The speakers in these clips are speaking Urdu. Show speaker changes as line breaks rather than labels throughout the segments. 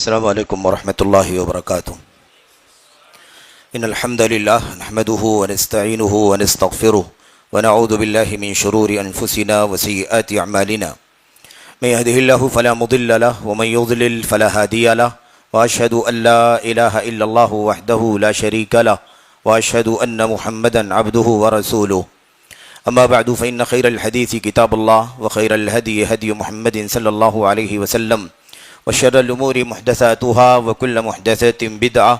السلام علیکم ورحمۃ اللہ وبرکاتہ ان الحمد للہ نحمده ونستعینه ونستغفره ونعوذ باللہ من شرور انفسنا وسیئات اعمالنا من يهده الله فلا مضل له ومن يضلل فلا هادي له واشهد ان لا اله الا الله وحده لا شريك له واشهد ان محمدا عبده ورسوله اما بعد فان خير الحديث كتاب الله وخير الهدي هدي محمد صلى الله عليه وسلم وشر الأمور محدثاتها وكل محدثة بدعة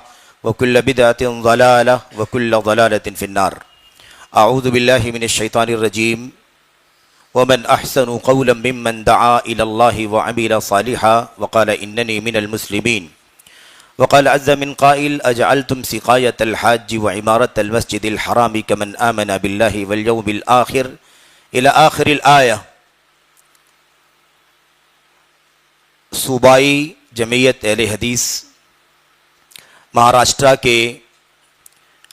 وكل بدعة ضلالة وكل ضلالة في النار. أعوذ بالله من الشيطان الرجيم. ومن أحسن قولا ممن دعا إلى الله وعمل صالحا وقال إنني من المسلمين. وقال عز من قائل أجعلتم سقاية الحاج وعمارة المسجد الحرام كمن آمن بالله واليوم الآخر إلى آخر الآية. صوبائی جمعیت اہل حدیث مہاراشٹرا کے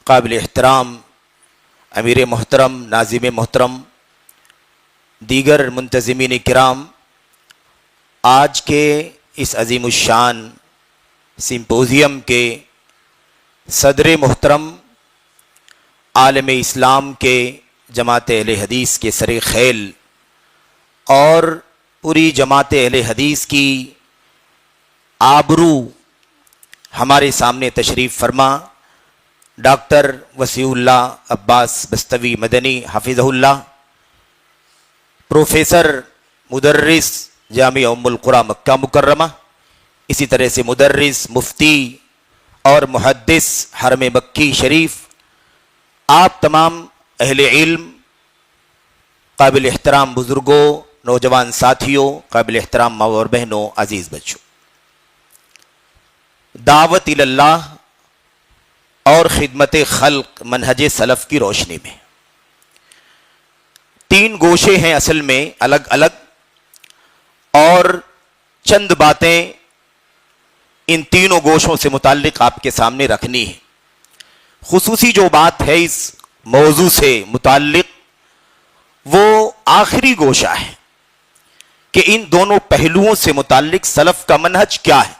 قابل احترام امیر محترم، ناظم محترم، دیگر منتظمین کرام، آج کے اس عظیم الشان سمپوزیم کے صدر محترم، عالم اسلام کے جماعت اہل حدیث کے سر خیل اور پوری جماعت اہل حدیث کی آبرو ہمارے سامنے تشریف فرما ڈاکٹر وسیع اللہ عباس بستوی مدنی حفظہ اللہ، پروفیسر مدرس جامعہ ام القریٰ مکہ مکرمہ، اسی طرح سے مدرس، مفتی اور محدث حرم مکی شریف، آپ تمام اہل علم، قابل احترام بزرگوں، نوجوان ساتھیوں، قابل احترام ماں اور بہنوں، عزیز بچوں، دعوت اللہ اور خدمت خلق منہج سلف کی روشنی میں تین گوشے ہیں اصل میں الگ الگ، اور چند باتیں ان تینوں گوشوں سے متعلق آپ کے سامنے رکھنی ہے۔ خصوصی جو بات ہے اس موضوع سے متعلق وہ آخری گوشہ ہے کہ ان دونوں پہلوؤں سے متعلق سلف کا منہج کیا ہے،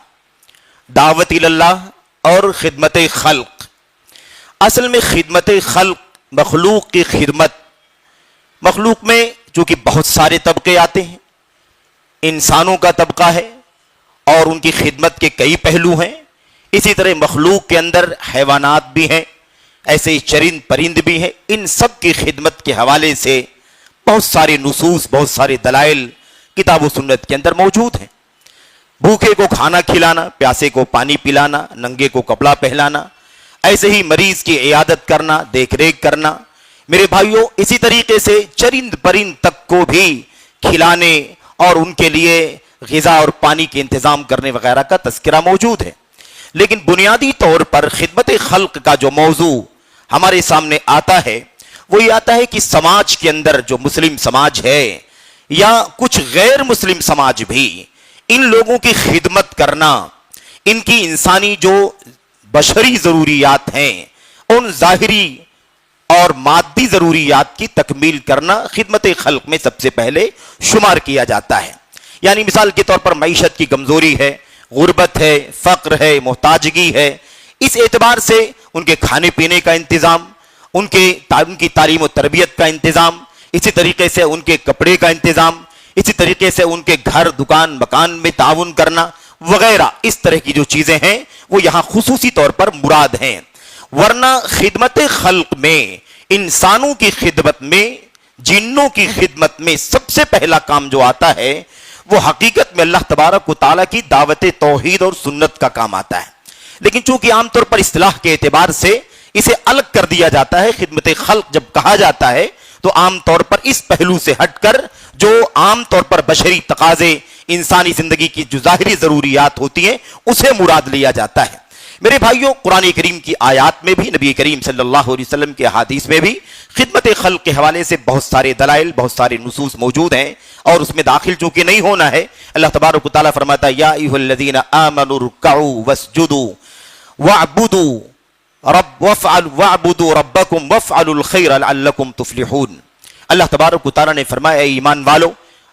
دعوت اللہ اور خدمت خلق۔ اصل میں خدمت خلق، مخلوق کی خدمت، مخلوق میں چونکہ بہت سارے طبقے آتے ہیں، انسانوں کا طبقہ ہے اور ان کی خدمت کے کئی پہلو ہیں، اسی طرح مخلوق کے اندر حیوانات بھی ہیں، ایسے ہی چرند پرند بھی ہیں، ان سب کی خدمت کے حوالے سے بہت سارے نصوص، بہت سارے دلائل کتاب و سنت کے اندر موجود ہیں۔ بھوکے کو کھانا کھلانا، پیاسے کو پانی پلانا، ننگے کو کپڑا پہلانا، ایسے ہی مریض کی عیادت کرنا، دیکھ ریکھ کرنا، میرے بھائیوں اسی طریقے سے چرند پرند تک کو بھی کھلانے اور ان کے لیے غذا اور پانی کے انتظام کرنے وغیرہ کا تذکرہ موجود ہے۔ لیکن بنیادی طور پر خدمت خلق کا جو موضوع ہمارے سامنے آتا ہے وہ یہ آتا ہے کہ سماج کے اندر جو مسلم سماج ہے یا کچھ غیر مسلم سماج بھی، ان لوگوں کی خدمت کرنا، ان کی انسانی جو بشری ضروریات ہیں ان ظاہری اور مادی ضروریات کی تکمیل کرنا خدمت خلق میں سب سے پہلے شمار کیا جاتا ہے۔ یعنی مثال کے طور پر معیشت کی کمزوری ہے، غربت ہے، فقر ہے، محتاجگی ہے، اس اعتبار سے ان کے کھانے پینے کا انتظام، ان کی تعلیم و تربیت کا انتظام، اسی طریقے سے ان کے کپڑے کا انتظام، اسی طریقے سے ان کے گھر، دکان، مکان میں تعاون کرنا وغیرہ، اس طرح کی جو چیزیں ہیں وہ یہاں خصوصی طور پر مراد ہیں۔ ورنہ خدمت خلق میں، انسانوں کی خدمت میں، جنوں کی خدمت میں سب سے پہلا کام جو آتا ہے وہ حقیقت میں اللہ تبارک و تعالیٰ کی دعوت توحید اور سنت کا کام آتا ہے۔ لیکن چونکہ عام طور پر اصطلاح کے اعتبار سے اسے الگ کر دیا جاتا ہے، خدمت خلق جب کہا جاتا ہے تو عام طور پر اس پہلو سے ہٹ کر جو عام طور پر بشری تقاضے، انسانی زندگی کی جو ظاہری ضروریات ہوتی ہیں اسے مراد لیا جاتا ہے۔ میرے بھائیوں قرآن کریم کی آیات میں بھی، نبی کریم صلی اللہ علیہ وسلم کے احادیث میں بھی خدمت خلق کے حوالے سے بہت سارے دلائل، بہت سارے نصوص موجود ہیں، اور اس میں داخل چونکہ نہیں ہونا ہے، اللہ تبارک و تعالیٰ فرماتا ہے یا ایھا الذین آمنوا ارکعوا واسجدوا واعبدوا ربکم وافعلوا الخیر لعلکم تفلحون۔ اللہ تبارک و تعالیٰ نے فرمایا اے ایمان والو،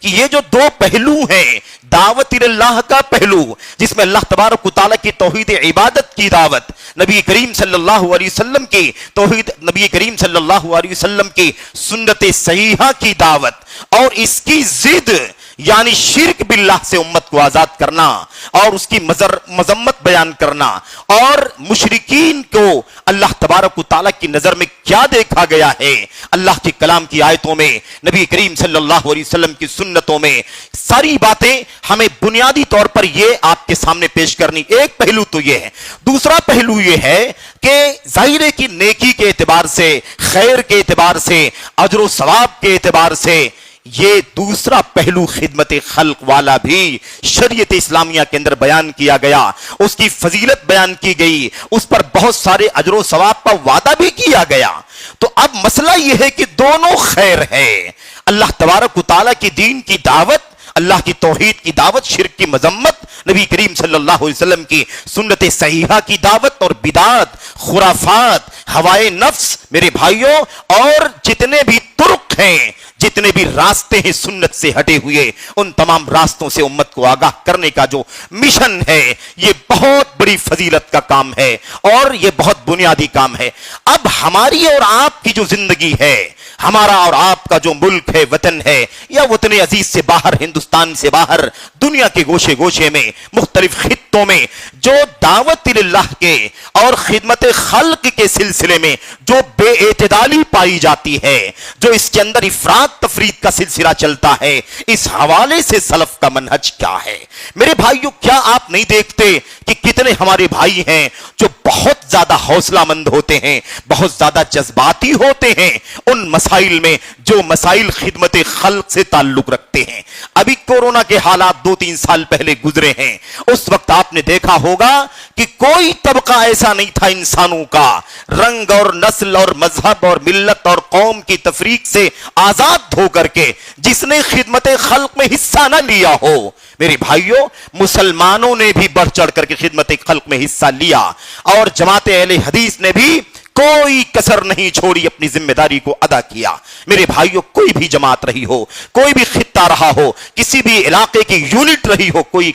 کہ یہ جو دو پہلو ہیں، دعوت اللہ کا پہلو جس میں اللہ تبارک و تعالیٰ کی توحید عبادت کی دعوت، نبی کریم صلی اللہ علیہ وسلم کی توحید، نبی کریم صلی اللہ علیہ وسلم کی سنت صحیحہ کی دعوت، اور اس کی ضد یعنی شرک باللہ سے امت کو آزاد کرنا اور اس کی مذمت بیان کرنا، اور مشرکین کو اللہ تبارک و تعالیٰ کی نظر میں کیا دیکھا گیا ہے، اللہ کے کلام کی آیتوں میں، نبی کریم صلی اللہ علیہ وسلم کی سنتوں میں، ساری باتیں ہمیں بنیادی طور پر یہ آپ کے سامنے پیش کرنی۔ ایک پہلو تو یہ ہے، دوسرا پہلو یہ ہے کہ ظاہر ہے کہ نیکی کے اعتبار سے، خیر کے اعتبار سے، اجر و ثواب کے اعتبار سے یہ دوسرا پہلو خدمت خلق والا بھی شریعت اسلامیہ کے اندر بیان کیا گیا، اس کی فضیلت بیان کی گئی، اس پر بہت سارے اجر و ثواب کا وعدہ بھی کیا گیا۔ تو اب مسئلہ یہ ہے کہ دونوں خیر ہے، اللہ تبارک و تعالیٰ کی دین کی دعوت، اللہ کی توحید کی دعوت، شرک کی مذمت، نبی کریم صلی اللہ علیہ وسلم کی سنت صحیحہ کی دعوت، اور بدعات، خرافات، ہوائے نفس، میرے بھائیوں، اور جتنے بھی طرق ہیں، جتنے بھی راستے ہیں سنت سے ہٹے ہوئے، ان تمام راستوں سے امت کو آگاہ کرنے کا جو مشن ہے، یہ بہت بڑی فضیلت کا کام ہے اور یہ بہت بنیادی کام ہے۔ اب ہماری اور آپ کی جو زندگی ہے، ہمارا اور آپ کا جو ملک ہے، وطن ہے، یا وطن عزیز سے باہر، ہندوستان سے باہر، دنیا کے گوشے گوشے میں، مختلف خطوں میں جو دعوت اللہ کے اور خدمت خلق کے سلسلے میں جو بے اعتدالی پائی جاتی ہے، جو اس کے اندر افراط تفرید کا سلسلہ چلتا ہے، اس حوالے سے سلف کا منہج کیا ہے؟ میرے بھائیوں، کیا آپ نہیں دیکھتے کہ کتنے ہمارے بھائی ہیں جو بہت زیادہ حوصلہ مند ہوتے ہیں، بہت زیادہ جذباتی ہوتے ہیں ان مسائل میں جو مسائل خدمت خلق سے تعلق رکھتے ہیں۔ ابھی کورونا کے حالات 2-3 سال پہلے گزرے ہیں، اس وقت آپ نے دیکھا ہوگا کہ کوئی طبقہ ایسا نہیں تھا انسانوں کا، رنگ اور نسل اور مذہب اور ملت اور قوم کی تفریق سے آزاد ہو کر کے جس نے خدمت خلق میں حصہ نہ لیا ہو۔ میرے بھائیوں، مسلمانوں نے بھی بڑھ چڑھ کر کے خدمت خلق میں حصہ لیا، اور جماعت اہل حدیث نے بھی کوئی کسر نہیں چھوڑی، اپنی ذمہ داری کو ادا کیا۔ میرے بھائیوں، کوئی بھی جماعت رہی ہو، کوئی بھی خطہ رہا ہو، کسی بھی علاقے کی یونٹ رہی ہو، کوئی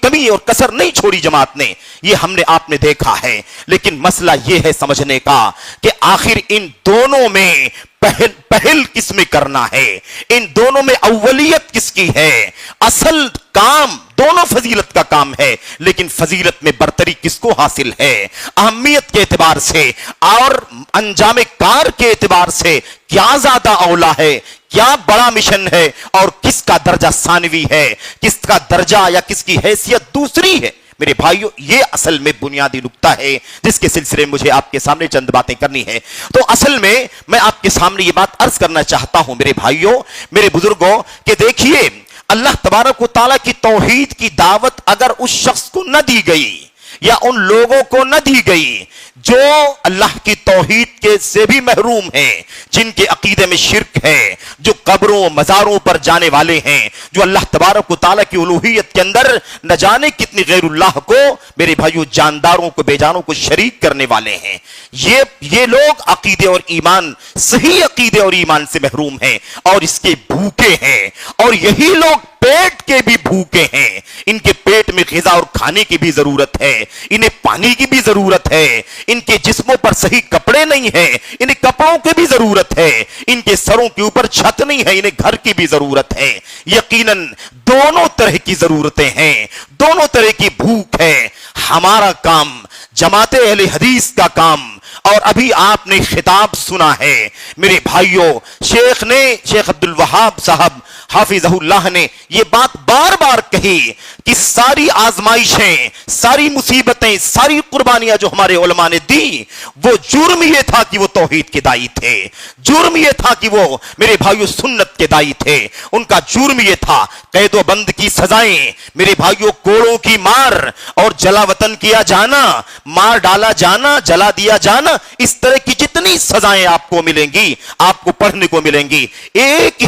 کمی اور کسر نہیں چھوڑی جماعت نے، یہ ہم نے آپ نے دیکھا ہے۔ لیکن مسئلہ یہ ہے سمجھنے کا کہ آخر ان دونوں میں پہل کس میں کرنا ہے، ان دونوں میں اولیت کس کی ہے؟ اصل کام دونوں فضیلت کا کام ہے، لیکن فضیلت میں برتری کس کو حاصل ہے؟ اہمیت کے اعتبار سے اور انجام کار کے اعتبار سے کیا زیادہ اولا ہے، کیا بڑا مشن ہے، اور کس کا درجہ ثانوی ہے، کس کا درجہ یا کس کی حیثیت دوسری ہے؟ میرے بھائیوں، یہ اصل میں بنیادی نقطہ ہے جس کے سلسلے میں مجھے آپ کے سامنے چند باتیں کرنی ہے۔ تو اصل میں آپ کے سامنے یہ بات عرض کرنا چاہتا ہوں میرے بھائیوں، میرے بزرگوں، کہ دیکھیے، اللہ تبارک و تعالیٰ کی توحید کی دعوت اگر اس شخص کو نہ دی گئی یا ان لوگوں کو نہ دی گئی جو اللہ کی توحید کے سے بھی محروم ہیں، جن کے عقیدے میں شرک ہے، جو قبروں مزاروں پر جانے والے ہیں، جو اللہ تبارک و تعالیٰ کی الوہیت کے اندر نہ جانے کتنی غیر اللہ کو، میرے بھائیوں، جانداروں کو، بے جانوں کو شریک کرنے والے ہیں، یہ لوگ عقیدے اور ایمان، صحیح عقیدے اور ایمان سے محروم ہیں اور اس کے بھوکے ہیں، اور یہی لوگ پیٹ کے بھی بھوکے ہیں۔ ان کے پیٹ میں غذا اور کھانے کی بھی ضرورت ہے، انہیں پانی کی بھی ضرورت ہے، ان کے جسموں پر صحیح کپڑے نہیں ہیں، انہیں کپڑوں کی بھی ضرورت ہے، ان کے سروں کے اوپر چھت نہیں ہے، انہیں گھر کی بھی ضرورت ہے۔ یقیناً دونوں طرح کی ضرورتیں ہیں، دونوں طرح کی بھوک ہے۔ ہمارا کام، جماعت اہل حدیث کا کام، اور ابھی آپ نے خطاب سنا ہے میرے بھائیوں، شیخ عبد الوہاب صاحب حافظہ اللہ نے یہ بات بار بار کہی کہ ساری آزمائشیں، ساری مصیبتیں، ساری قربانیاں جو ہمارے علماء نے دی، وہ جرم یہ تھا کہ وہ توحید کے دائی تھے، جرم یہ تھا کہ وہ میرے بھائیوں سنت کے دائی تھے، ان کا جرم یہ تھا قید و بند کی سزائیں، میرے بھائیوں کوڑوں کی مار اور جلا وطن کیا جانا، مار ڈالا جانا، جلا دیا جانا، اس طرح کی جتنی سزائیں آپ کو ملیں گی، آپ کو پڑھنے کو ملیں گی، ایک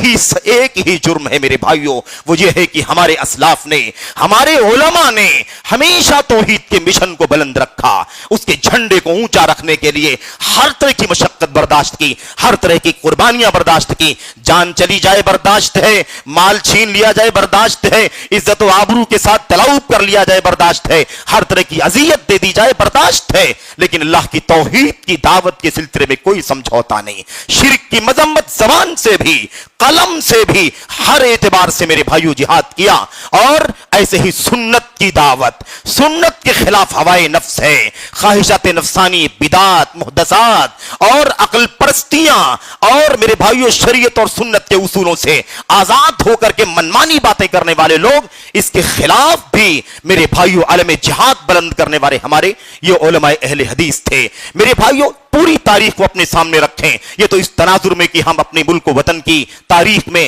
ہی جرم ہے میرے بھائیوں وہ یہ ہے کہ ہمارے اسلاف نے, ہمارے علماء نے ہمیشہ توحید کے مشن کو بلند رکھا, اس کے جھنڈے کو اونچا رکھنے کے لیے ہر طرح کی مشقت برداشت کی, ہر طرح کی قربانیاں برداشت کی. جان چلی جائے برداشت ہے, مال چھین لیا جائے برداشت ہے, عزت و آبرو کے ساتھ تلاوب کر لیا جائے برداشت ہے, ہر طرح کی اذیت دے دی جائے برداشت ہے, لیکن اللہ کی توحید کی دعوت کے سلسلے میں کوئی سمجھوتا نہیں. شرک کی مذمت زبان سے بھی قلم سے بھی ہر اعتبار سے میرے بھائیو جہاد کیا. اور ایسے ہی سنت کی دعوت, سنت کے خلاف ہوائے نفس ہے, خواہشات نفسانی, بدعات, محدثات اور عقل پرستیاں اور میرے بھائیو شریعت اور سنت کے اصولوں سے آزاد ہو کر کے منمانی باتیں کرنے والے لوگ, اس کے خلاف بھی میرے بھائیو علم جہاد بلند کرنے والے ہمارے یہ علماء اہل حدیث تھے. میرے بھائیو پوری تاریخ کو اپنے سامنے رکھیں, یہ تو اس تناظر میں کہ ہم اپنے ملک و وطن کی تاریخ میں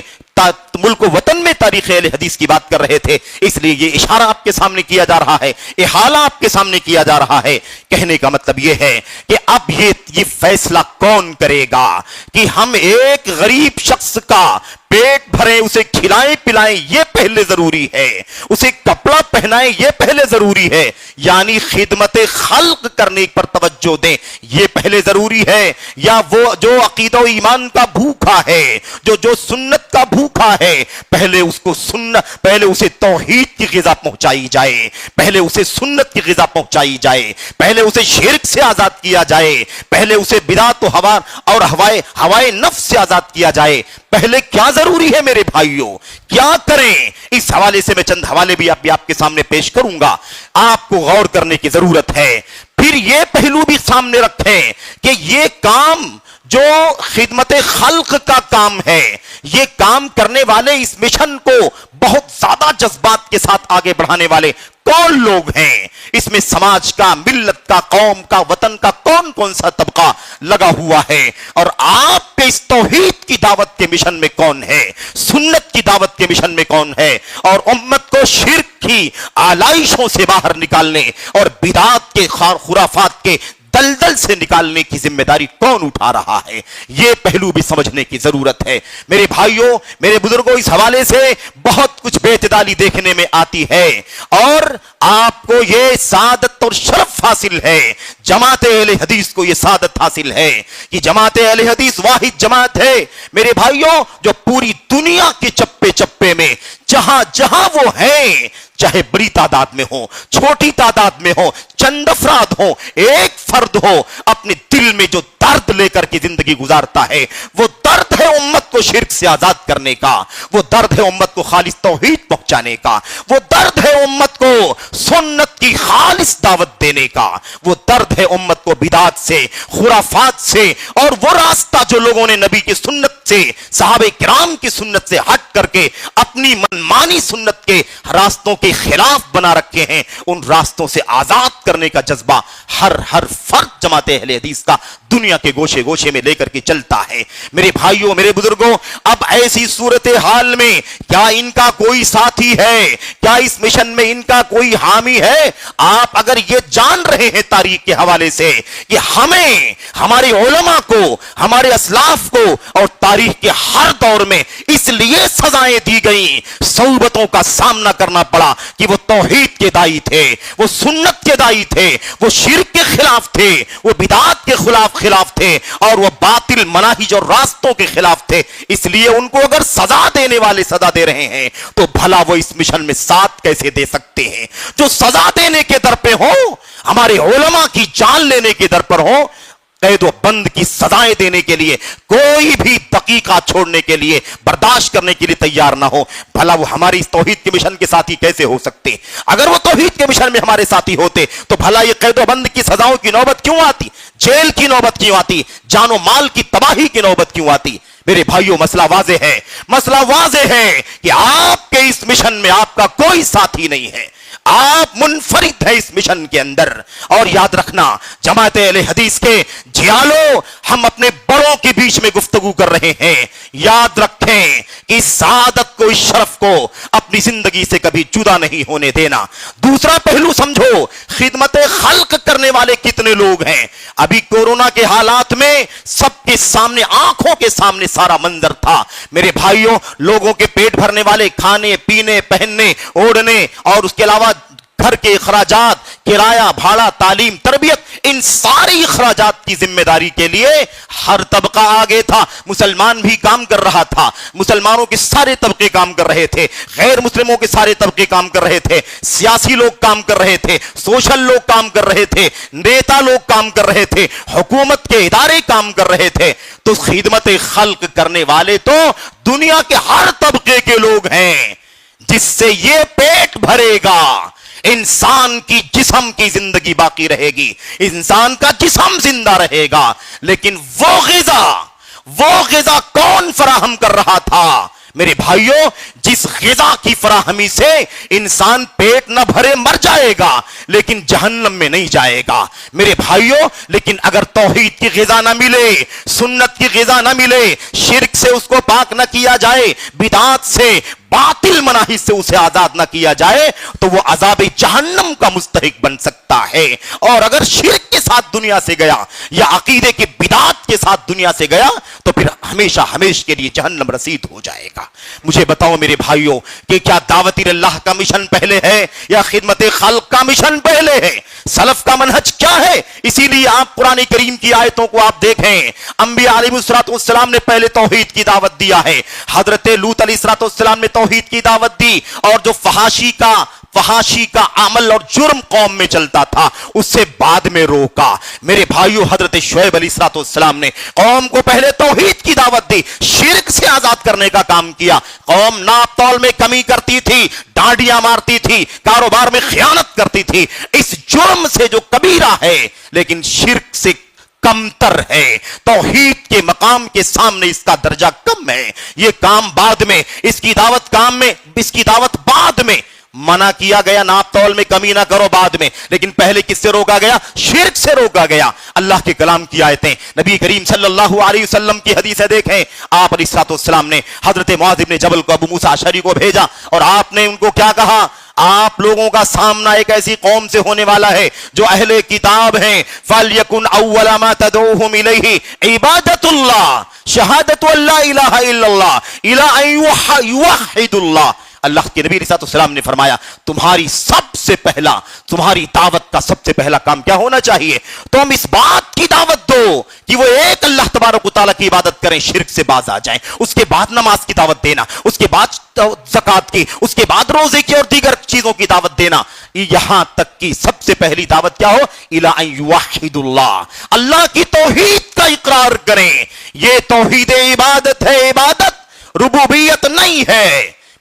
ملک و وطن میں تاریخ اہل حدیث کی بات کر رہے تھے, اس لیے یہ اشارہ آپ کے سامنے کیا جا رہا ہے, احالہ آپ کے سامنے کیا جا رہا ہے. کہنے کا مطلب یہ ہے کہ اب یہ فیصلہ کون کرے گا کہ ہم ایک غریب شخص کا پیٹ بھریں, اسے کھلائیں پلائیں, یہ پہلے ضروری ہے, اسے کپڑا پہنائیں یہ پہلے ضروری ہے, یعنی خدمت خلق کرنے پر توجہ دیں یہ پہلے ضروری ہے, یا وہ جو عقیدہ و ایمان کا بھوکا ہے, جو سنت کا بھوکا ہے, پہلے اس کو پہلے اسے توحید کی غذا پہنچائی جائے, پہلے اسے سنت کی غذا پہنچائی جائے, پہلے اسے شرک سے آزاد کیا جائے, پہلے اسے بدعت و ہوا اور ہوائے نفس سے آزاد کیا جائے. پہلے کیا ضروری ہے میرے بھائیوں, کیا کریں؟ اس حوالے سے میں چند حوالے بھی آپ کے سامنے پیش کروں گا, آپ کو غور کرنے کی ضرورت ہے. پھر یہ پہلو بھی سامنے رکھیں کہ یہ کام جو خدمت خلق کا کام ہے, یہ کام کرنے والے اس مشن کو بہت زیادہ جذبات کے ساتھ آگے بڑھانے والے کون لوگ ہیں؟ اس میں سماج کا, ملت کا, قوم کا, وطن کا کون کون سا طبقہ لگا ہوا ہے, اور آپ کے اس توحید کی دعوت کے مشن میں کون ہے, سنت کی دعوت کے مشن میں کون ہے, اور امت کو شرک کی آلائشوں سے باہر نکالنے اور بدعات کے خرافات کے دلدل سے نکالنے کی ذمہ داری کون اٹھا رہا ہے, یہ پہلو بھی سمجھنے کی ضرورت ہے. میرے بھائیوں, میرے بزرگوں, اس حوالے سے بہت کچھ بے اعتدالی دیکھنے میں آتی ہے, اور آپ کو یہ سعادت اور شرف حاصل ہے, جماعت اہل حدیث کو یہ سعادت حاصل ہے کہ جماعت اہل حدیث واحد جماعت ہے میرے بھائیوں جو پوری دنیا کے چپے چپے میں جہاں جہاں وہ ہیں, چاہے بڑی تعداد میں ہو, چھوٹی تعداد میں ہو, چند افراد ہو, ایک فرد ہو, اپنے دل میں جو درد لے کر کے زندگی گزارتا ہے, وہ درد ہے امت کو شرک سے آزاد کرنے کا, وہ درد ہے امت کو خالص توحید پہنچانے کا, وہ درد ہے امت کو سنت کی خالص دعوت دینے کا, وہ درد ہے امت کو بدعات سے, خرافات سے, اور وہ راستہ جو لوگوں نے نبی کی سنت سے, صحابہ کرام کی سنت سے ہٹ کر کے اپنی منمانی سنت کے راستوں کے خلاف بنا رکھے ہیں, ان راستوں سے آزاد کرنے کا جذبہ ہر فرد جماعت اہل حدیث کا دنیا کے گوشے گوشے میں لے کر کے چلتا ہے. میرے بھائیوں, میرے بزرگوں, اب ایسی صورتحال میں کیا ان کا کوئی ساتھی ہے, کیا اس مشن میں ان کا کوئی حامی ہے؟ آپ اگر یہ جان رہے ہیں تاریخ کے حوالے سے کہ ہمیں, ہمارے علماء کو, ہمارے اسلاف کو اور تاریخ کے ہر دور میں اس لیے سزائیں دی گئیں, صعوبتوں کا سامنا کرنا پڑا کہ وہ توحید کے دائی تھے, وہ سنت کے دائی تھے, وہ شرک کے خلاف تھے, وہ بدعات کے خلاف تھے, اور وہ باطل مناہج اور راستوں کے خلاف تھے. اس لیے ان کو اگر سزا دینے والے سزا دے رہے ہیں تو بھلا وہ اس مشن میں ساتھ کیسے دے سکتے ہیں؟ جو سزا دینے کے در پہ ہو, ہمارے علماء کی جان لینے کے در پر ہو, قید و بند کی سزائیں دینے کے لیے کوئی بھی دقیقہ چھوڑنے کے لیے, برداشت کرنے کے لیے تیار نہ ہو, بھلا وہ ہماری اس توحید کے مشن کے ساتھی کیسے ہو سکتے؟ اگر وہ توحید کے مشن میں ہمارے ساتھی ہوتے تو بھلا یہ قید و بند کی سزاؤں کی نوبت کیوں آتی, جیل کی نوبت کیوں آتی, جان و مال کی تباہی کی نوبت کیوں آتی؟ میرے بھائیوں, مسئلہ واضح ہے, مسئلہ واضح ہے کہ آپ کے اس مشن میں آپ کا کوئی ساتھی نہیں ہے, آپ منفرد ہیں اس مشن کے اندر. اور یاد رکھنا جماعت اہل حدیث کے جیالو، ہم اپنے بڑوں کے بیچ میں گفتگو کر رہے ہیں. یاد رکھیں کہ اس سعادت کو، اس شرف کو اپنی زندگی سے کبھی جدا نہیں ہونے دینا. دوسرا پہلو سمجھو، خدمت خلق کرنے والے کتنے لوگ ہیں. ابھی کورونا کے حالات میں سب کے سامنے، آنکھوں کے سامنے سارا منظر تھا میرے بھائیوں. لوگوں کے پیٹ بھرنے والے، کھانے پینے، پہننے اوڑھنے، اور اس کے علاوہ گھر کے اخراجات، کرایہ، بھاڑا، تعلیم، تربیت، ان ساری اخراجات کی ذمہ داری کے لیے ہر طبقہ آگے تھا. مسلمان بھی کام کر رہا تھا، مسلمانوں کے سارے طبقے کام کر رہے تھے، غیر مسلموں کے سارے طبقے کام کر رہے تھے، سیاسی لوگ کام کر رہے تھے، سوشل لوگ کام کر رہے تھے، نیتا لوگ کام کر رہے تھے، حکومت کے ادارے کام کر رہے تھے. تو خدمت خلق کرنے والے تو دنیا کے ہر طبقے کے لوگ ہیں. جس سے یہ پیٹ بھرے گا، انسان کی جسم کی زندگی باقی رہے گی، انسان کا جسم زندہ رہے گا، لیکن وہ غذا کون فراہم کر رہا تھا میرے بھائیوں؟ جس غذا کی فراہمی سے انسان پیٹ نہ بھرے مر جائے گا لیکن جہنم میں نہیں جائے گا میرے بھائیوں. لیکن اگر توحید کی غذا نہ ملے، سنت کی غذا نہ ملے، شرک سے اس کو پاک نہ کیا جائے، بدعات سے، باطل مناہج سے اسے آزاد نہ کیا جائے، تو وہ عذاب جہنم کا مستحق بن سکتا ہے. اور اگر شرک کے ساتھ دنیا سے گیا یا عقیدے کی بدعات کے ساتھ دنیا سے گیا تو پھر ہمیشہ ہمیشہ کے لیے جہنم رسید ہو جائے گا. مجھے بتاؤ میرے بھائیوں کہ کیا دعوت اللہ کا مشن پہلے ہے یا خدمت خلق کا مشن پہلے ہے؟ سلف کا منہج کیا ہے؟ اسی لیے آپ قرآن کریم کی آیتوں کو آپ دیکھیں، انبیاء علیہ السلام نے پہلے توحید کی دعوت دیا ہے. حضرت لوط علیہ السلام نے توحید کی دعوت دی، اور جو فحاشی کا عمل اور جرم قوم میں چلتا تھا اس سے بعد میں روکا. میرے بھائیو، حضرت شعیب علیہ السلام نے قوم کو پہلے توحید کی دعوت دی، شرک سے آزاد کرنے کا کام کیا. قوم ناپ تول میں کمی کرتی تھی، ڈانڈیاں مارتی تھی، کاروبار میں خیانت کرتی تھی. اس جرم سے جو کبیرہ ہے لیکن شرک سے کمتر ہے، توحید کے مقام کے سامنے اس کا درجہ کم ہے. یہ کام بعد میں، اس کی دعوت بعد میں منع کیا گیا. ناپ تول میں کمی نہ کرو بعد میں، لیکن پہلے کس سے روکا گیا؟ شرک سے روکا گیا. اللہ کے کلام کی آیتیں، نبی کریم صلی اللہ علیہ وسلم کی حدیثیں دیکھیں. آپ علیہ السلام نے حضرت معاذ بن جبل کو، ابو موسیٰ اشعری کو بھیجا، اور آپ نے ان کو کیا کہا؟ آپ لوگوں کا سامنا ایک ایسی قوم سے ہونے والا ہے جو اہل کتاب ہیں. فَلْيَكُنْ أَوَّلَ مَا تَدْعُوهُمْ إِلَيْهِ عِبَادَةُ اللَّهِ شَهَادَةُ أَن لَا إِلَهَ إِلَّا اللَّهِ إِلَىٰ أَن يُوَحِّدُ اللَّهِ. اللہ کے نبی علیہ السلام نے فرمایا تمہاری دعوت کا سب سے پہلا کام کیا ہونا چاہیے؟ تم اس بات کی دعوت دو کہ وہ ایک اللہ تبارک و تعالیٰ کی عبادت کریں، شرک سے باز آ جائیں. اس کے بعد نماز کی دعوت دینا، اس کے بعد زکات کی، اس کے بعد روزے کی اور دیگر چیزوں کی دعوت دینا. یہاں تک کہ سب سے پہلی دعوت کیا ہو؟ اِلَىٰ أَن يُوَحِّدُ اللَّهِ، اللہ کی توحید کا اقرار کریں. یہ توحید عبادت ہے، عبادت ربوبیت نہیں ہے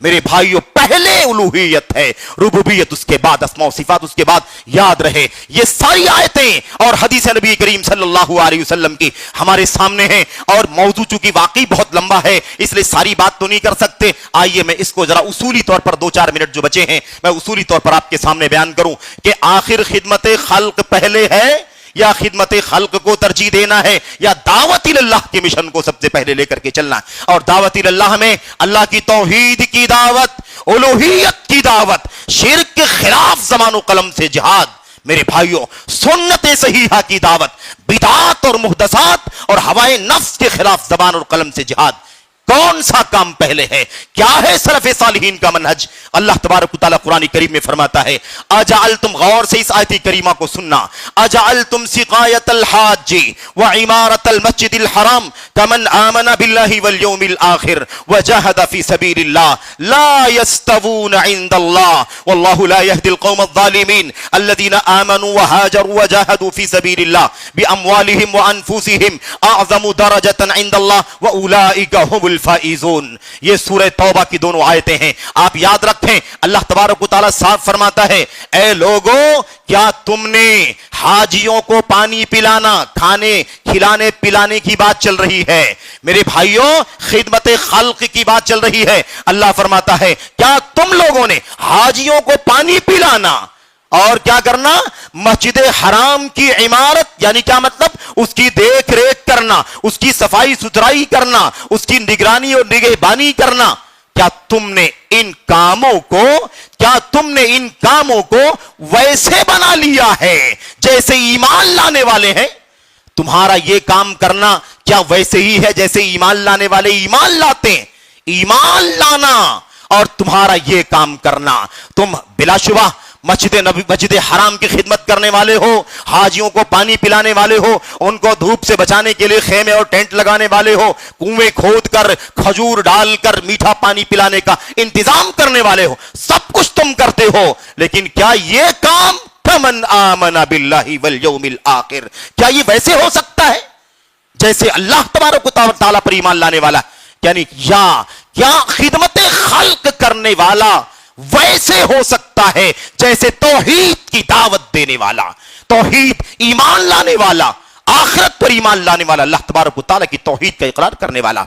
میرے بھائیوں. پہلے الوہیت ہے، ربوبیت اس کے بعد اسماء و صفات اس کے بعد. یاد رہے یہ ساری آیتیں اور حدیث نبی کریم صلی اللہ علیہ وسلم کی ہمارے سامنے ہیں. اور موضوع چونکہ واقعی بہت لمبا ہے اس لیے ساری بات تو نہیں کر سکتے. آئیے میں اس کو ذرا اصولی طور پر 2-4 منٹ جو بچے ہیں میں اصولی طور پر آپ کے سامنے بیان کروں کہ آخر خدمت خلق پہلے ہے یا خدمت خلق کو ترجیح دینا ہے یا دعوت اللہ کے مشن کو سب سے پہلے لے کر کے چلنا ہے. اور دعوت اللہ میں اللہ کی توحید کی دعوت، الوہیت کی دعوت، شرک کے خلاف زمان و قلم سے جہاد میرے بھائیوں، سنت صحیحہ کی دعوت، بدعات اور محدثات اور ہوائے نفس کے خلاف زبان اور قلم سے جہاد. کون سا کام پہلے ہے؟ کیا ہے سلف صالحین کا منہج؟ اللہ تبارک و تعالیٰ قرآن کریم میں فرماتا ہے اجعلتم، غور سے اس آیت کریمہ کو سننا، اجعلتم سقایت الحاج وعمارت المسجد الحرام کمن آمن باللہ والیوم الآخر وجاہد فی سبیل اللہ لا يستوون عند اللہ واللہ لا يهدی القوم الظالمین الذین آمنوا وهاجروا وجاہدوا فی سبیل اللہ باموالہم وانفسہم اعظم درجة عند اللہ واولئک هم الفائزون. یہ سورہ توبہ کی دونوں آیتیں ہیں. آپ یاد رکھیں اللہ تبارک و تعالیٰ صاف فرماتا ہے اے لوگوں کیا تم نے حاجیوں کو پانی پلانا کھانے کھلانے پلانے کی بات چل رہی ہے میرے بھائیوں خدمت خلق کی بات چل رہی ہے. اللہ فرماتا ہے کیا تم لوگوں نے حاجیوں کو پانی پلانا اور کیا کرنا مسجد حرام کی عمارت یعنی کیا مطلب اس کی دیکھ ریکھ کرنا اس کی صفائی ستھرائی کرنا اس کی نگرانی اور نگہبانی کرنا کیا تم نے ان کاموں کو ویسے بنا لیا ہے جیسے ایمان لانے والے ہیں. تمہارا یہ کام کرنا کیا ویسے ہی ہے جیسے ایمان لانے والے ایمان لاتے ہیں. ایمان لانا اور تمہارا یہ کام کرنا تم بلا شبہ مسجد حرام کی خدمت کرنے والے ہو حاجیوں کو پانی پلانے والے ہو ان کو دھوپ سے بچانے کے لیے خیمے اور ٹینٹ لگانے والے ہو کنویں کھود کر کھجور ڈال کر میٹھا پانی پلانے کا انتظام کرنے والے ہو سب کچھ تم کرتے ہو لیکن کیا یہ کام فمن آمن باللہ والیوم الآخر کیا یہ ویسے ہو سکتا ہے جیسے اللہ تبارک و تعالیٰ پر ایمان لانے والا یعنی کیا خدمت خلق کرنے والا ویسے ہو سکتا ہے جیسے توحید کی دعوت دینے والا توحید ایمان لانے والا آخرت پر ایمان لانے والا اللہ تبارک و تعالیٰ کی توحید کا اقرار کرنے والا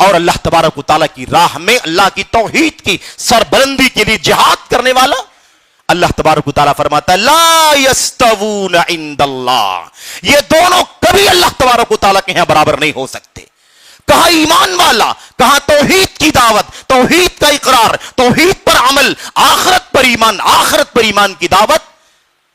اور اللہ تبارک و تعالیٰ کی راہ میں اللہ کی توحید کی سربلندی کے لیے جہاد کرنے والا. اللہ تبارک و تعالیٰ فرماتا ہے لا یستوون عند اللہ یہ دونوں کبھی اللہ تبارک و تعالیٰ کے یہاں برابر نہیں ہو سکتے. کہاں ایمان والا کہاں توحید کی دعوت توحید کا اقرار توحید پر عمل آخرت پر ایمان کی دعوت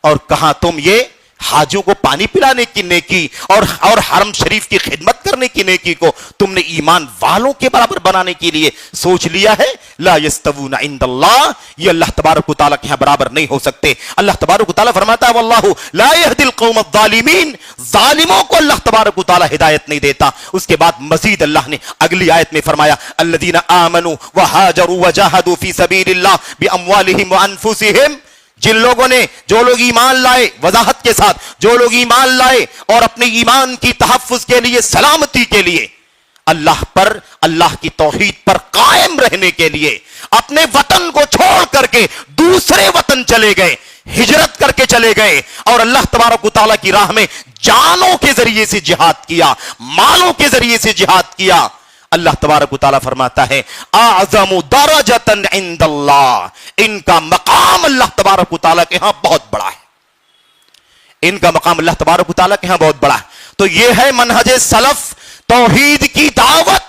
اور کہاں تم یہ حاجیوں کو پانی پلانے کی نیکی اور حرم شریف کی خدمت کرنے کی نیکی کو تم نے ایمان والوں کے برابر بنانے کے لیے سوچ لیا ہے. لا یستوون عند اللہ یہ اللہ تبارک و تعالیٰ کے یہاں برابر نہیں ہو سکتے. اللہ تبارک و تعالیٰ فرماتا ہے واللہ لا یہدی القوم الظالمین ظالموں کو اللہ تبارک و تعالیٰ ہدایت نہیں دیتا. اس کے بعد مزید اللہ نے اگلی آیت میں فرمایا الذین آمنوا وہاجروا وجاہدوا فی سبیل اللہ باموالہم وانفسہم جو لوگ ایمان لائے وضاحت کے ساتھ جو لوگ ایمان لائے اور اپنے ایمان کی تحفظ کے لیے سلامتی کے لیے اللہ کی توحید پر قائم رہنے کے لیے اپنے وطن کو چھوڑ کر کے دوسرے وطن چلے گئے ہجرت کر کے چلے گئے اور اللہ تبارک و تعالیٰ کی راہ میں جانوں کے ذریعے سے جہاد کیا مالوں کے ذریعے سے جہاد کیا. اللہ تبارک و تعالیٰ فرماتا ہے اعظم درجۃ عند اللہ ان کا مقام اللہ تبارک و تعالیٰ کے ہاں بہت بڑا ہے. ان کا مقام اللہ تبارک و تعالیٰ کے ہاں بہت بڑا ہے. تو یہ ہے منہج سلف توحید کی دعوت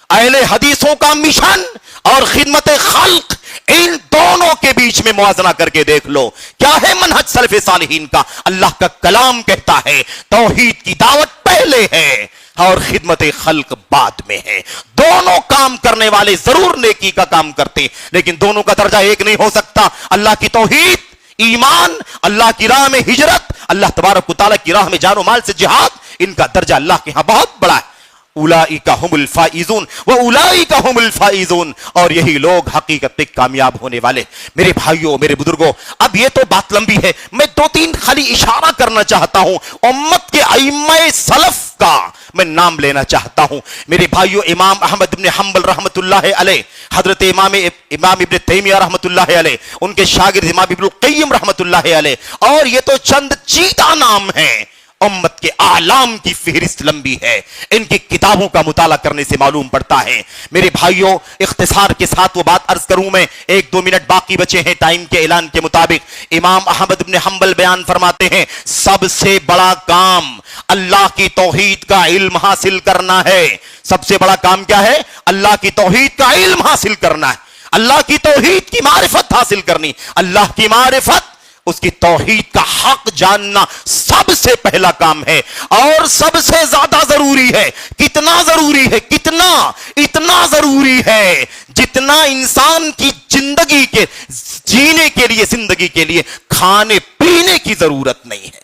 اہل حدیثوں کا مشن اور خدمت خلق ان دونوں کے بیچ میں موازنہ کر کے دیکھ لو کیا ہے منہج سلف صالحین کا. اللہ کا کلام کہتا ہے توحید کی دعوت پہلے ہے اور خدمت خلق بعد میں ہے. دونوں کام کرنے والے ضرور نیکی کا کام کرتے لیکن دونوں کا درجہ ایک نہیں ہو سکتا. اللہ کی توحید ایمان اللہ کی راہ میں ہجرت اللہ تبارک و تعالیٰ کی راہ میں جان و مال سے جہاد ان کا درجہ اللہ کے ہاں بہت بڑا ہے. اولئک هم الفائزون واولئک هم الفائزون اور یہی لوگ حقیقت میں کامیاب ہونے والے. میرے بھائیوں میرے بزرگوں اب یہ تو بات لمبی ہے میں دو تین خالی اشارہ کرنا چاہتا ہوں امت کے ائمہ سلف کا میں نام لینا چاہتا ہوں. میرے بھائیوں امام احمد بن حنبل رحمت اللہ علیہ حضرت امام ابن تیمیہ رحمت اللہ علیہ ان کے شاگرد امام ابن القیم رحمت اللہ علیہ اور یہ تو چند چیدہ نام ہیں امت کے اعلام کی فہرست لمبی ہے. ان کی کتابوں کا مطالعہ کرنے سے معلوم پڑتا ہے. میرے بھائیوں اختصار کے ساتھ وہ بات عرض کروں میں 1-2 منٹ باقی بچے ہیں ٹائم کے اعلان کے مطابق. امام احمد بن حنبل بیان فرماتے ہیں سب سے بڑا کام اللہ کی توحید کا علم حاصل کرنا ہے. سب سے بڑا کام کیا ہے؟ اللہ کی توحید کا علم حاصل کرنا ہے. اللہ کی توحید کی معرفت حاصل کرنی. اللہ کی معرفت اس کی توحید کا حق جاننا سب سے پہلا کام ہے اور سب سے زیادہ ضروری ہے. کتنا ضروری ہے؟ اتنا ضروری ہے جتنا انسان کی زندگی کے جینے کے لیے زندگی کے لیے کھانے پینے کی ضرورت نہیں ہے.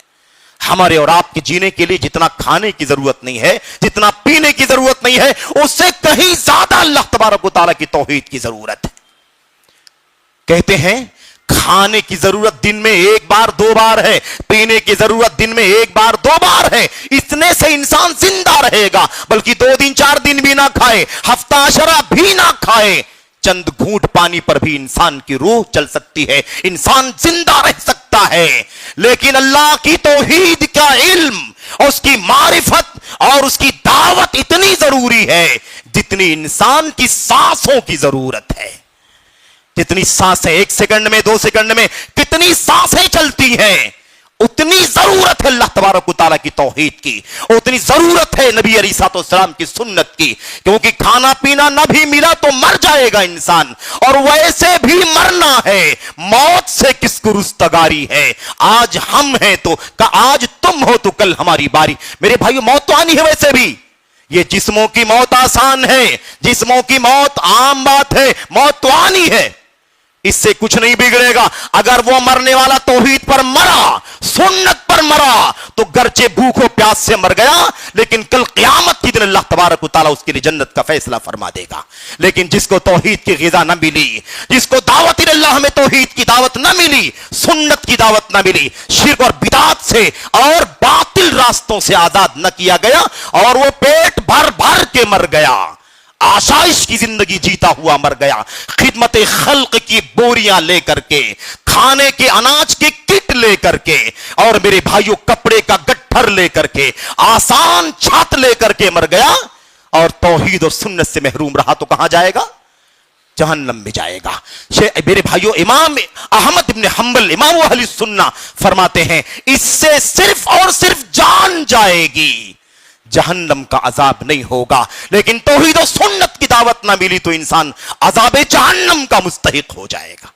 ہمارے اور آپ کے جینے کے لیے جتنا کھانے کی ضرورت نہیں ہے جتنا پینے کی ضرورت نہیں ہے اس سے کہیں زیادہ اللہ تبارک و تعالیٰ کی توحید کی ضرورت ہے. کہتے ہیں کھانے کی ضرورت دن میں ایک بار دو بار ہے, پینے کی ضرورت دن میں ایک بار دو بار ہے. اتنے سے انسان زندہ رہے گا, بلکہ 2 دن 4 دن بھی نہ کھائے, ہفتہ عشرہ بھی نہ کھائے, چند گھونٹ پانی پر بھی انسان کی روح چل سکتی ہے, انسان زندہ رہ سکتا ہے. لیکن اللہ کی توحید کا علم, اس کی معرفت اور اس کی دعوت اتنی ضروری ہے جتنی انسان کی سانسوں کی ضرورت ہے. جتنی سانسیں 1 سیکنڈ میں 2 سیکنڈ میں کتنی سانسیں چلتی ہیں, اتنی ضرورت ہے اللہ تبارک و تعالیٰ کی توحید کی, اتنی ضرورت ہے نبی علیہ السلام کی سنت کی. کیونکہ کھانا پینا نہ بھی ملا تو مر جائے گا انسان, اور ویسے بھی مرنا ہے. موت سے کس کو رستگاری ہے؟ آج ہم ہیں تو آج تم ہو تو کل ہماری باری. میرے بھائیو, موت تو آنی ہے ویسے بھی. یہ جسموں کی موت آسان ہے, جسموں کی موت عام بات ہے, موت تو آنی ہے, اس سے کچھ نہیں بگڑے گا. اگر وہ مرنے والا توحید پر مرا, سنت پر مرا, تو گرچہ بھوک و پیاس سے مر گیا, لیکن کل قیامت کی دن اللہ تبارک و تعالیٰ اس کے لیے جنت کا فیصلہ فرما دے گا. لیکن جس کو توحید کی غذا نہ ملی, جس کو دعوت اللہ میں توحید کی دعوت نہ ملی, سنت کی دعوت نہ ملی, شرک اور بدعات سے اور باطل راستوں سے آزاد نہ کیا گیا, اور وہ پیٹ بھر بھر کے مر گیا, آسائش کی زندگی جیتا ہوا مر گیا, خدمت خلق کی بوریاں لے کر کے, کھانے کے اناج کے کٹ لے کر کے, اور میرے بھائیوں کپڑے کا گٹھر لے کر کے, آسان چھات لے کر کے مر گیا, اور توحید و سنت سے محروم رہا تو کہاں جائے گا؟ جہنم میں جائے گا. میرے بھائیوں, امام احمد بن حنبل امام اہل سنہ فرماتے ہیں, اس سے صرف اور صرف جان جائے گی, جہنم کا عذاب نہیں ہوگا. لیکن توحید و سنت کی دعوت نہ ملی تو انسان عذاب جہنم کا مستحق ہو جائے گا.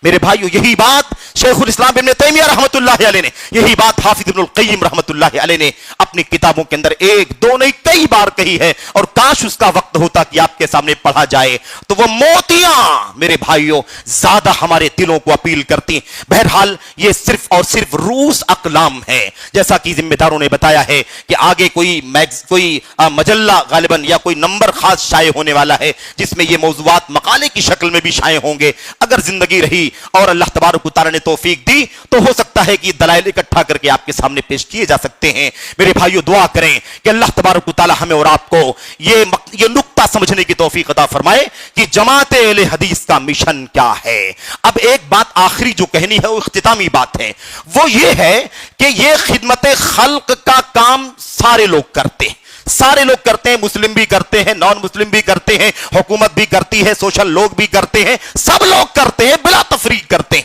میرے بھائیو, یہی بات شیخ الاسلام ابن تیمیہ رحمت اللہ علیہ نے, یہی بات حافظ ابن القیم رحمت اللہ علیہ نے اپنی کتابوں کے اندر 1 2 نہیں کئی بار کہی ہے, اور کاش اس کا وقت ہوتا کہ آپ کے سامنے پڑھا جائے تو وہ موتیاں میرے بھائیو زیادہ ہمارے دلوں کو اپیل کرتی. بہرحال یہ صرف اور صرف روس اقلام ہے, جیسا کہ ذمہ داروں نے بتایا ہے کہ آگے کوئی مجلہ غالباً یا کوئی نمبر خاص شائع ہونے والا ہے جس میں یہ موضوعات مقالے کی شکل میں بھی شائع ہوں گے. اگر زندگی رہی اور اللہ تبارک و تعالیٰ نے توفیق دی تو ہو سکتا ہے کہ دلائل اکٹھا کر کے آپ کے سامنے پیش کیے جا سکتے ہیں. میرے بھائیو, دعا کریں کہ اللہ تبارک و تعالیٰ ہمیں اور آپ کو یہ نقطہ سمجھنے کی توفیق عطا فرمائے کہ جماعت اہل حدیث کا مشن کیا ہے. اب ایک بات آخری جو کہنی ہے وہ اختتامی بات ہے, وہ یہ ہے کہ یہ خدمت خلق کا کام سارے لوگ کرتے ہیں, سارے لوگ کرتے ہیں, مسلم بھی کرتے ہیں, نان مسلم بھی کرتے ہیں, حکومت بھی کرتی ہے, سوشل لوگ بھی کرتے ہیں, سب لوگ کرتے ہیں, بلا تفریق کرتے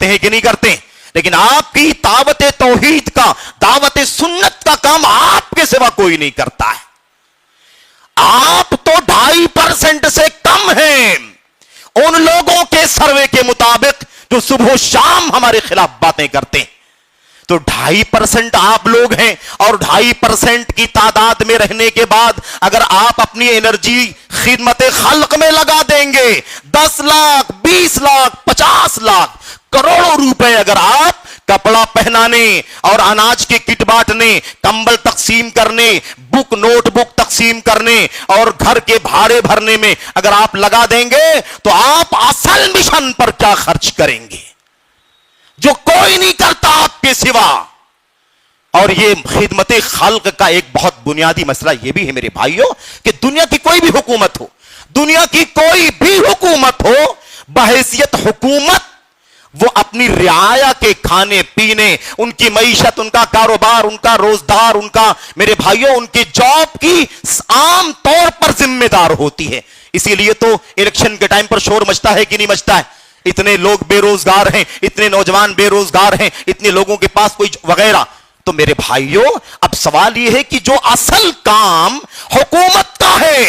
ہیں کہ نہیں کرتے ہیں. لیکن آپ کی دعوت توحید کا, دعوت سنت کا کام آپ کے سوا کوئی نہیں کرتا ہے. آپ تو 2.5% سے کم ہیں ان لوگوں کے سروے کے مطابق جو صبح و شام ہمارے خلاف باتیں کرتے ہیں. تو 2.5% آپ لوگ ہیں, اور 2.5% کی تعداد میں رہنے کے بعد اگر آپ اپنی انرجی خدمت خلق میں لگا دیں گے, 10 لاکھ 20 لاکھ 50 لاکھ کروڑوں روپے اگر آپ کپڑا پہنانے اور اناج کے کٹ بانٹنے, کمبل تقسیم کرنے, بک نوٹ بک تقسیم کرنے اور گھر کے بھاڑے بھرنے میں اگر آپ لگا دیں گے تو آپ اصل مشن پر کیا خرچ کریں گے جو کوئی نہیں کرتا آپ کے سوا. اور یہ خدمت خلق کا ایک بہت بنیادی مسئلہ یہ بھی ہے میرے بھائیوں کہ دنیا کی کوئی بھی حکومت ہو, دنیا کی کوئی بھی حکومت ہو, بحیثیت حکومت وہ اپنی رعایا کے کھانے پینے, ان کی معیشت, ان کا کاروبار, ان کا روزگار, ان کا میرے بھائیوں ان کی جاب کی عام طور پر ذمہ دار ہوتی ہے. اسی لیے تو الیکشن کے ٹائم پر شور مچتا ہے کہ نہیں مچتا ہے, اتنے لوگ بے روزگار ہیں, اتنے نوجوان بے روزگار ہیں, اتنے لوگوں کے پاس کوئی وغیرہ. تو میرے بھائیوں اب سوال یہ ہے کہ جو اصل کام حکومت کا ہے,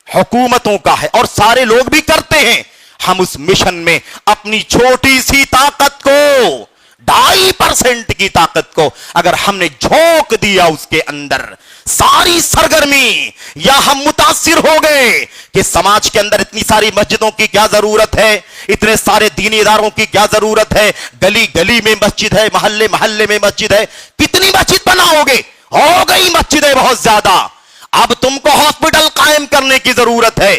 حکومتوں کا ہے اور سارے لوگ بھی کرتے ہیں, ہم اس مشن میں اپنی چھوٹی سی طاقت کو, 2.5% کی طاقت کو اگر ہم نے جھونک دیا اس کے اندر ساری سرگرمی, یا ہم متاثر ہو گئے کہ سماج کے اندر اتنی ساری مسجدوں کی کیا ضرورت ہے, اتنے سارے دینی اداروں کی کیا ضرورت ہے, گلی گلی میں مسجد ہے, محلے محلے میں مسجد ہے, کتنی مسجد بناؤ گے, ہو گئی مسجدیں بہت زیادہ, اب تم کو ہاسپٹل قائم کرنے کی ضرورت ہے.